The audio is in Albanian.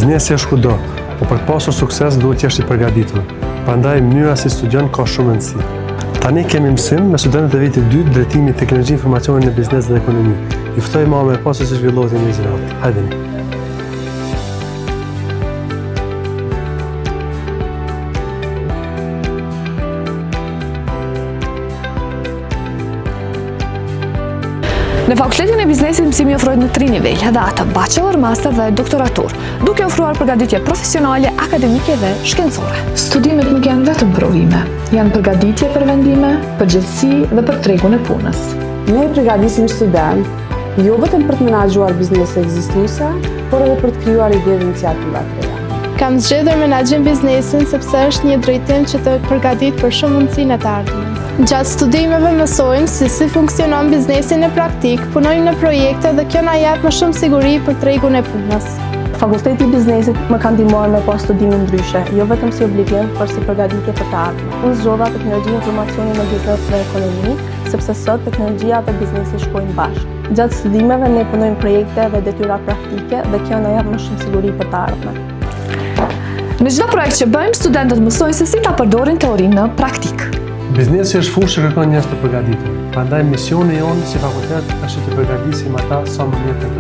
Biznesi është kudo, po për të pasur sukses duhet të jesh i përgatitur. Prandaj mënyra si studion ka shumë rëndësi. Tani kemi mësim me studentët e vitit 2 drejtimi teknologji informacioni në biznes dhe ekonomi. Ju ftoj me pasë se zhvillohet iniziativa. Hajdeni. Në fakultetin e biznesit mësimi ofrohet në 3 nivele, dhe ata bachelor, master dhe doktoratur, duke ofruar përgatitje profesionale, akademike dhe shkencore. Studimet nuk janë vetëm provime, janë përgatitje për vendime, përgjegjësi dhe për tregun e punës. Ne përgatisim student jo vetëm për të menaxhuar biznese ekzistuese, por edhe për të krijuar ide dhe iniciativa të reja. Kam zgjedhur menaxhim biznesin sepse është një drejtim që të përgatit për shumë mundësinë të ardhmen. Gjatë studimeve mësojmë si funksionon biznesi në praktik, punojmë në projekte dhe kjo na jep më shumë siguri për tregun e punës. Fakulteti i biznesit më ka ndihmuar me pas studime ndryshe, jo vetëm si obligim, por si përgatitje për të ardhmen. Unë zgjodha teknologji informacioni në biznes dhe ekonomi, sepse sot teknologjia dhe biznesi shkojnë bashkë. Gjatë studimeve ne punojmë projekte dhe detyra praktike dhe kjo na jep më shumë siguri për të ardhmen. Në çdo projekt që bëjmë, studentët mësojnë se si ta përdorin teorinë në praktik. Biznesi është fushë që kërkon njerëz të përgatitur. Prandaj misioni jonë si fakultet është të përgatisim ata sa më mirë të